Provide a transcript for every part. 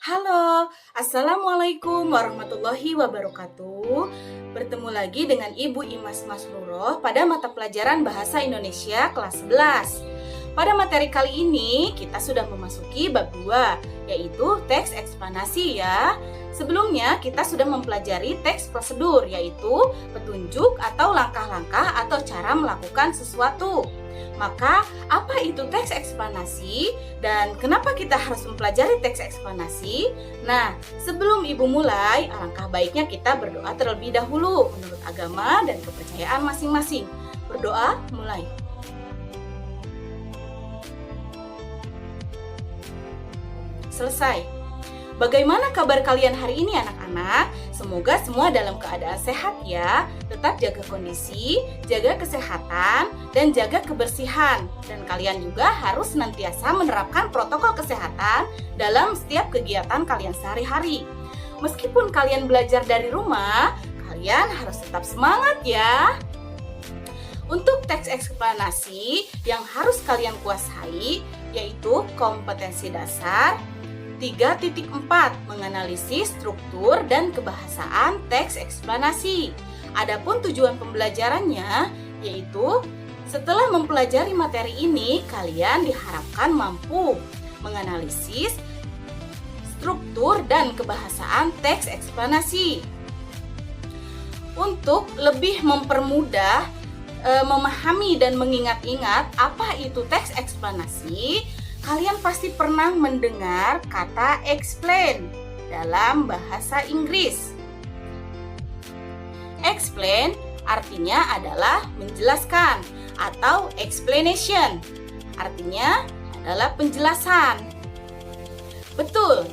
Halo, Assalamualaikum warahmatullahi wabarakatuh. Bertemu lagi dengan Ibu Imas Masruroh pada mata pelajaran Bahasa Indonesia kelas 11. Pada materi kali ini kita sudah memasuki bab 2, yaitu teks eksplanasi ya. Sebelumnya kita sudah mempelajari teks prosedur, yaitu petunjuk atau langkah-langkah atau cara melakukan sesuatu. Maka, apa itu teks eksplanasi dan kenapa kita harus mempelajari teks eksplanasi? Nah, sebelum Ibu mulai, alangkah baiknya kita berdoa terlebih dahulu menurut agama dan kepercayaan masing-masing. Berdoa, mulai. Selesai. Bagaimana kabar kalian hari ini anak-anak? Semoga semua dalam keadaan sehat ya. Tetap jaga kondisi, jaga kesehatan, dan jaga kebersihan. Dan kalian juga harus senantiasa menerapkan protokol kesehatan dalam setiap kegiatan kalian sehari-hari. Meskipun kalian belajar dari rumah, kalian harus tetap semangat ya. Untuk teks eksplanasi yang harus kalian kuasai, yaitu kompetensi dasar 3.4 menganalisis struktur dan kebahasaan teks eksplanasi. Adapun tujuan pembelajarannya yaitu setelah mempelajari materi ini kalian diharapkan mampu menganalisis struktur dan kebahasaan teks eksplanasi. Untuk lebih mempermudah memahami dan mengingat-ingat apa itu teks eksplanasi, kalian pasti pernah mendengar kata explain dalam bahasa Inggris. Explain artinya adalah menjelaskan atau explanation artinya adalah penjelasan. Betul.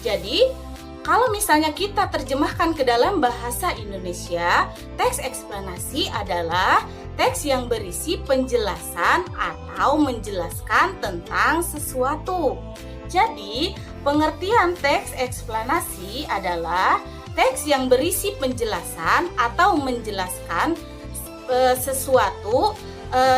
Jadi, kalau misalnya kita terjemahkan ke dalam bahasa Indonesia, teks eksplanasi adalah teks yang berisi penjelasan atau menjelaskan tentang sesuatu. Jadi, pengertian teks eksplanasi adalah teks yang berisi penjelasan atau menjelaskan sesuatu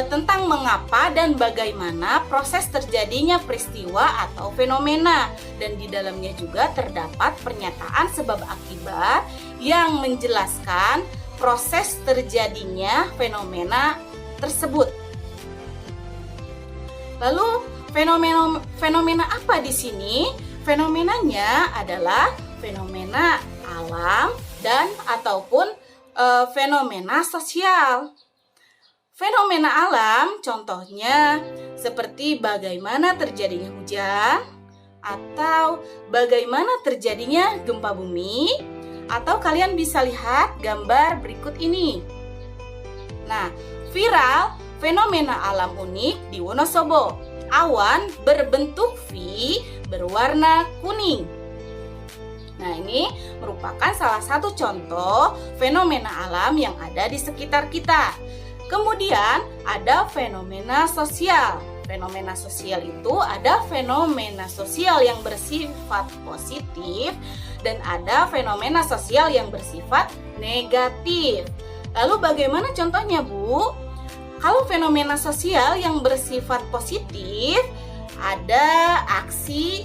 tentang mengapa dan bagaimana proses terjadinya peristiwa atau fenomena, dan di dalamnya juga terdapat pernyataan sebab akibat yang menjelaskan proses terjadinya fenomena tersebut. Lalu fenomena apa di sini? Fenomenanya adalah fenomena alam dan ataupun fenomena sosial. Fenomena alam contohnya seperti bagaimana terjadinya hujan, atau bagaimana terjadinya gempa bumi, atau kalian bisa lihat gambar berikut ini. Nah, viral fenomena alam unik di Wonosobo. Awan berbentuk V berwarna kuning. Nah, ini merupakan salah satu contoh fenomena alam yang ada di sekitar kita. Kemudian ada fenomena sosial. Fenomena sosial itu ada fenomena sosial yang bersifat positif dan ada fenomena sosial yang bersifat negatif. Lalu bagaimana contohnya, Bu? Kalau fenomena sosial yang bersifat positif ada aksi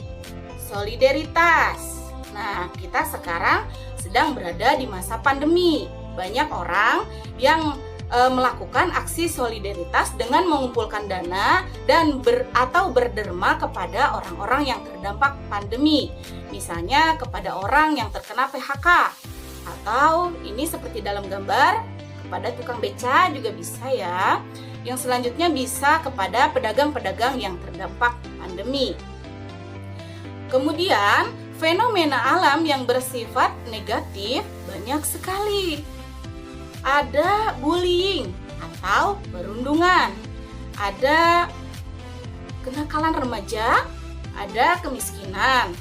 solidaritas. Nah, kita sekarang sedang berada di masa pandemi. Banyak orang yang melakukan aksi solidaritas dengan mengumpulkan dana dan atau berderma kepada orang-orang yang terdampak pandemi. Misalnya kepada orang yang terkena PHK, atau ini seperti dalam gambar kepada tukang beca juga bisa ya. Yang selanjutnya bisa kepada pedagang-pedagang yang terdampak pandemi. Kemudian fenomena alam yang bersifat negatif banyak sekali. Ada bullying atau perundungan, ada kenakalan remaja, ada kemiskinan,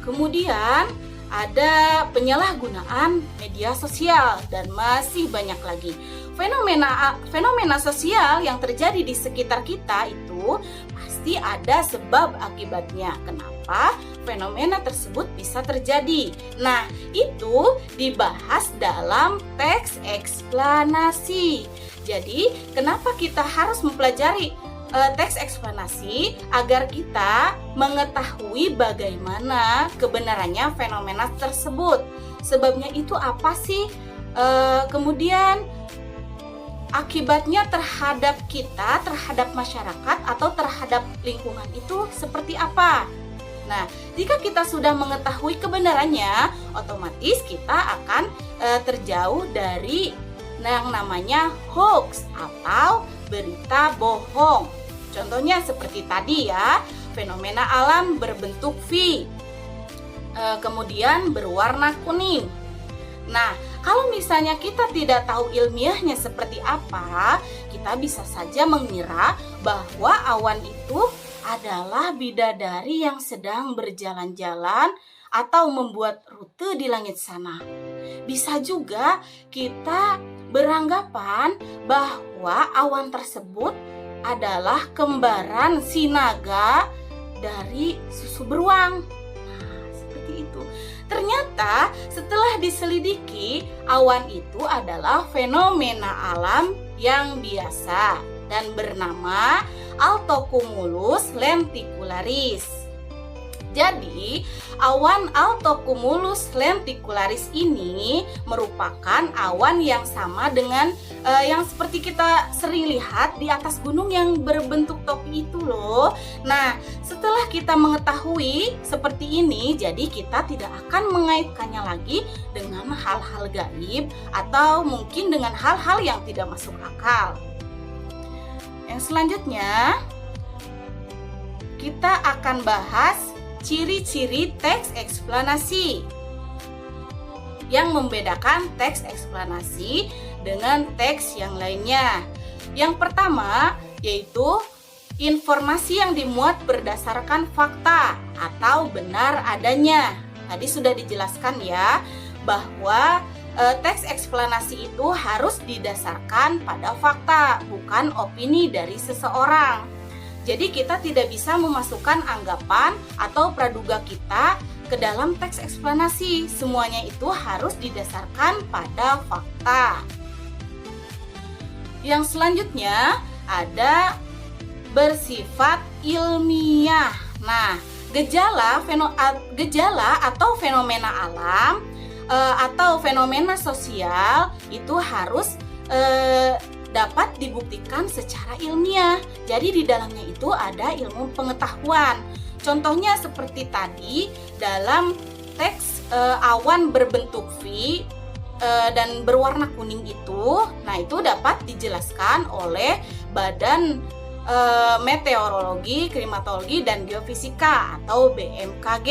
kemudian ada penyalahgunaan media sosial, dan masih banyak lagi. Fenomena sosial yang terjadi di sekitar kita itu pasti ada sebab akibatnya. Kenapa fenomena tersebut bisa terjadi? Nah, itu dibahas dalam teks eksplanasi. Jadi, kenapa kita harus mempelajari teks eksplanasi agar kita mengetahui bagaimana kebenarannya fenomena tersebut. Sebabnya itu apa sih? Kemudian akibatnya terhadap kita, terhadap masyarakat atau terhadap lingkungan itu seperti apa? Nah, jika kita sudah mengetahui kebenarannya, otomatis kita akan terjauh dari yang namanya hoax atau berita bohong. Contohnya seperti tadi ya, fenomena alam berbentuk V, kemudian berwarna kuning. Nah, kalau misalnya kita tidak tahu ilmiahnya seperti apa, kita bisa saja mengira bahwa awan itu adalah bidadari yang sedang berjalan-jalan atau membuat rute di langit sana. Bisa juga kita beranggapan bahwa awan tersebut adalah kembaran si naga dari susu beruang. Nah, seperti itu. Ternyata setelah diselidiki, awan itu adalah fenomena alam yang biasa dan bernama Altocumulus lenticularis. Jadi, awan Altocumulus lenticularis ini merupakan awan yang sama dengan yang seperti kita sering lihat di atas gunung yang berbentuk topi itu loh. Nah, setelah kita mengetahui seperti ini, jadi kita tidak akan mengaitkannya lagi dengan hal-hal gaib atau mungkin dengan hal-hal yang tidak masuk akal. Yang selanjutnya, kita akan bahas ciri-ciri teks eksplanasi yang membedakan teks eksplanasi dengan teks yang lainnya. Yang pertama yaitu informasi yang dimuat berdasarkan fakta atau benar adanya. Tadi sudah dijelaskan ya bahwa teks eksplanasi itu harus didasarkan pada fakta, bukan opini dari seseorang. Jadi kita tidak bisa memasukkan anggapan atau praduga kita ke dalam teks eksplanasi. Semuanya itu harus didasarkan pada fakta. Yang selanjutnya ada bersifat ilmiah. Nah, gejala atau fenomena alam atau fenomena sosial itu harus dapat dibuktikan secara ilmiah. Jadi di dalamnya itu ada ilmu pengetahuan. Contohnya seperti tadi dalam teks awan berbentuk V dan berwarna kuning itu. Nah, itu dapat dijelaskan oleh Badan Meteorologi, Klimatologi dan Geofisika atau BMKG.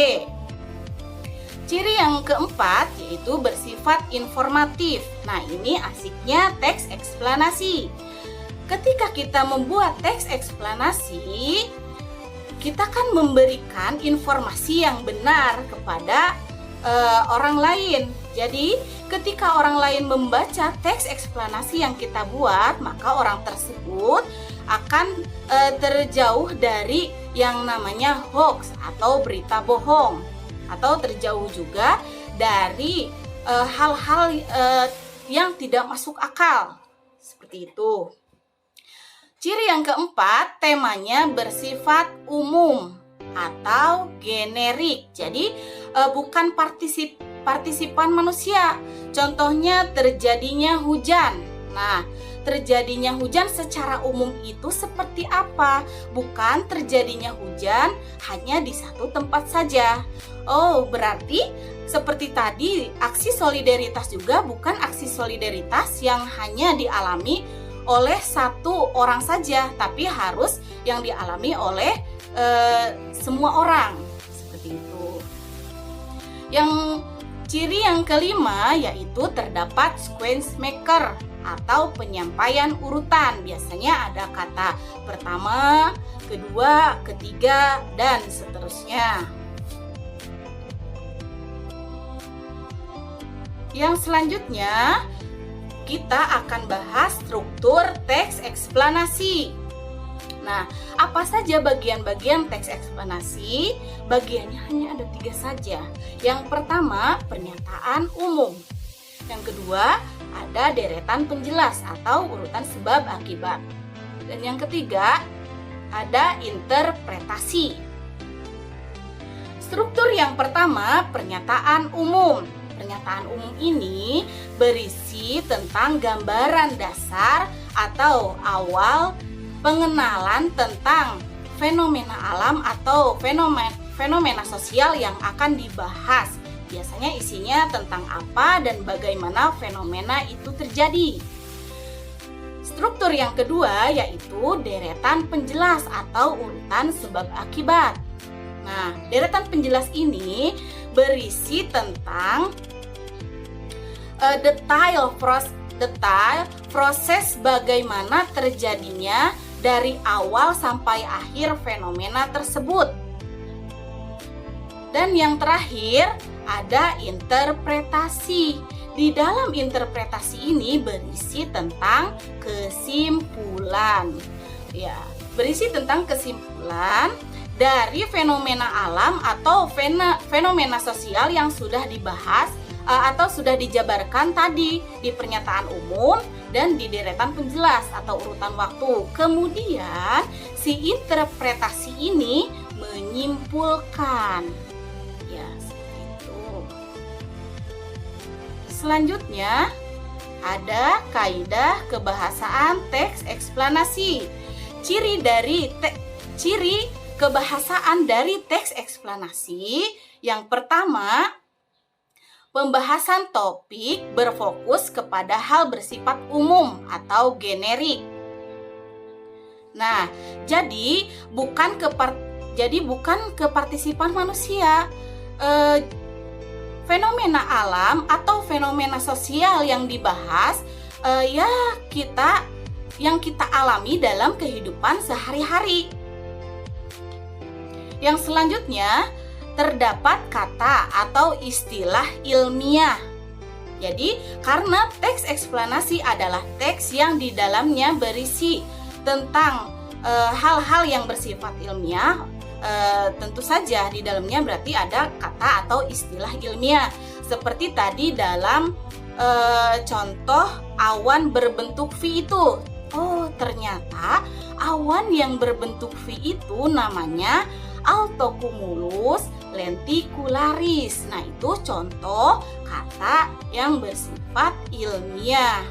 Ciri yang keempat yaitu bersifat informatif. Nah, ini asiknya teks eksplanasi. Ketika kita membuat teks eksplanasi, kita kan memberikan informasi yang benar kepada orang lain. Jadi, ketika orang lain membaca teks eksplanasi yang kita buat, maka orang tersebut akan terjauh dari yang namanya hoax atau berita bohong, atau terjauh juga dari hal-hal yang tidak masuk akal. Seperti itu. Ciri yang keempat, temanya bersifat umum atau generik. Jadi bukan partisipan manusia. Contohnya terjadinya hujan. Nah, terjadinya hujan secara umum itu seperti apa? Bukan terjadinya hujan hanya di satu tempat saja. Oh, berarti seperti tadi, aksi solidaritas juga bukan aksi solidaritas yang hanya dialami oleh satu orang saja, tapi harus yang dialami oleh semua orang. Seperti itu. Yang ciri yang kelima yaitu terdapat sequence maker atau penyampaian urutan. Biasanya ada kata pertama, kedua, ketiga, dan seterusnya. Yang selanjutnya, kita akan bahas struktur teks eksplanasi. Nah, apa saja bagian-bagian teks eksplanasi? Bagiannya hanya ada 3 saja. Yang pertama, pernyataan umum. Yang kedua, ada deretan penjelas atau urutan sebab akibat. Dan yang ketiga, ada interpretasi. Struktur yang pertama, pernyataan umum. Pernyataan umum ini berisi tentang gambaran dasar atau awal pengenalan tentang fenomena alam atau fenomena sosial yang akan dibahas. Biasanya isinya tentang apa dan bagaimana fenomena itu terjadi. Struktur yang kedua yaitu deretan penjelas atau urutan sebab akibat. Nah, deretan penjelas ini berisi tentang detail proses bagaimana terjadinya dari awal sampai akhir fenomena tersebut. Dan yang terakhir ada interpretasi. Di dalam interpretasi ini berisi tentang kesimpulan. Ya, berisi tentang kesimpulan dari fenomena alam atau fenomena sosial yang sudah dibahas atau sudah dijabarkan tadi di pernyataan umum dan di deretan penjelas atau urutan waktu. Kemudian si interpretasi ini menyimpulkan. Ya, seperti itu. Selanjutnya ada kaidah kebahasaan teks eksplanasi. Ciri kebahasaan dari teks eksplanasi yang pertama, pembahasan topik berfokus kepada hal bersifat umum atau generik. Nah, jadi bukan ke partisipan manusia. Fenomena alam atau fenomena sosial yang dibahas yang kita alami dalam kehidupan sehari-hari. Yang selanjutnya, terdapat kata atau istilah ilmiah. Jadi, karena teks eksplanasi adalah teks yang di dalamnya berisi tentang hal-hal yang bersifat ilmiah, tentu saja di dalamnya berarti ada kata atau istilah ilmiah. Seperti tadi dalam contoh awan berbentuk V itu. Oh, ternyata awan yang berbentuk V itu namanya altocumulus lenticularis. Nah, itu contoh kata yang bersifat ilmiah.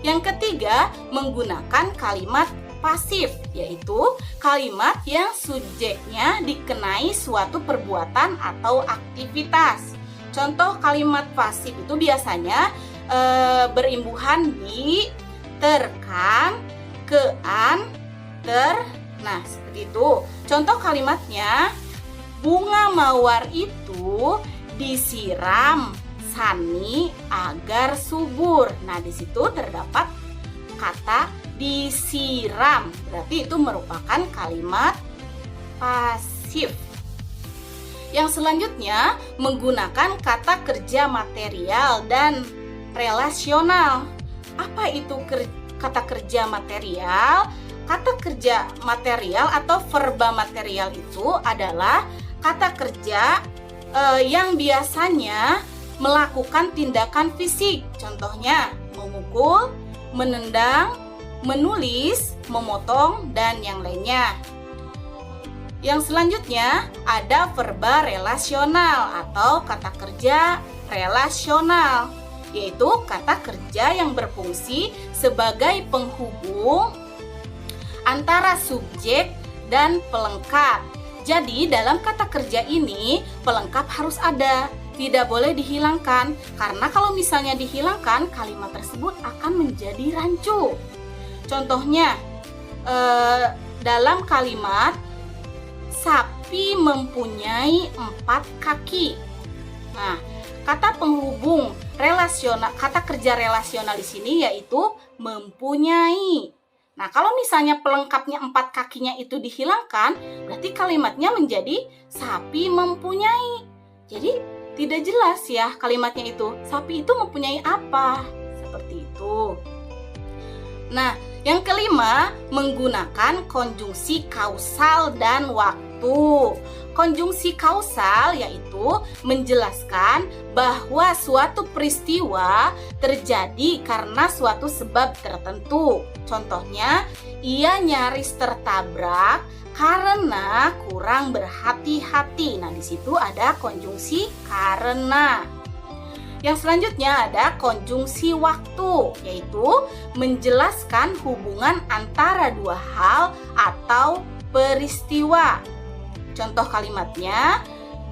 Yang ketiga, menggunakan kalimat pasif, yaitu kalimat yang subjeknya dikenai suatu perbuatan atau aktivitas. Contoh kalimat pasif itu biasanya berimbuhan di terkan, kean, ter. Nah, seperti itu. Contoh kalimatnya, bunga mawar itu disiram Sani agar subur. Nah, di situ terdapat kata disiram. Berarti itu merupakan kalimat pasif. Yang selanjutnya, menggunakan kata kerja material dan relasional. Apa itu kata kerja material? Kata kerja material atau verba material itu adalah kata kerja yang biasanya melakukan tindakan fisik. Contohnya memukul, menendang, menulis, memotong, dan yang lainnya. Yang selanjutnya ada verba relasional atau kata kerja relasional, yaitu kata kerja yang berfungsi sebagai penghubung antara subjek dan pelengkap. Jadi dalam kata kerja ini pelengkap harus ada, tidak boleh dihilangkan, karena kalau misalnya dihilangkan kalimat tersebut akan menjadi rancu. Contohnya dalam kalimat sapi mempunyai 4 kaki. Nah, kata penghubung relasional, kata kerja relasional di sini yaitu mempunyai. Nah, kalau misalnya pelengkapnya 4 kakinya itu dihilangkan, berarti kalimatnya menjadi sapi mempunyai. Jadi tidak jelas ya kalimatnya itu. Sapi itu mempunyai apa? Seperti itu. Nah, yang kelima, menggunakan konjungsi kausal dan waktu. Konjungsi kausal yaitu menjelaskan bahwa suatu peristiwa terjadi karena suatu sebab tertentu. Contohnya, ia nyaris tertabrak karena kurang berhati-hati. Nah, di situ ada konjungsi karena. Yang selanjutnya ada konjungsi waktu, yaitu menjelaskan hubungan antara dua hal atau peristiwa. Contoh kalimatnya,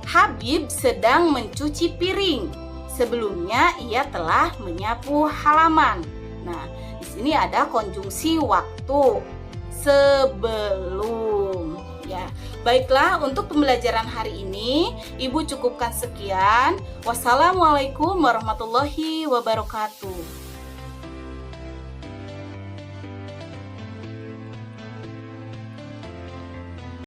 Habib sedang mencuci piring. Sebelumnya ia telah menyapu halaman. Nah, di sini ada konjungsi waktu. Sebelum. Ya, baiklah, untuk pembelajaran hari ini Ibu cukupkan sekian. Wassalamualaikum warahmatullahi wabarakatuh.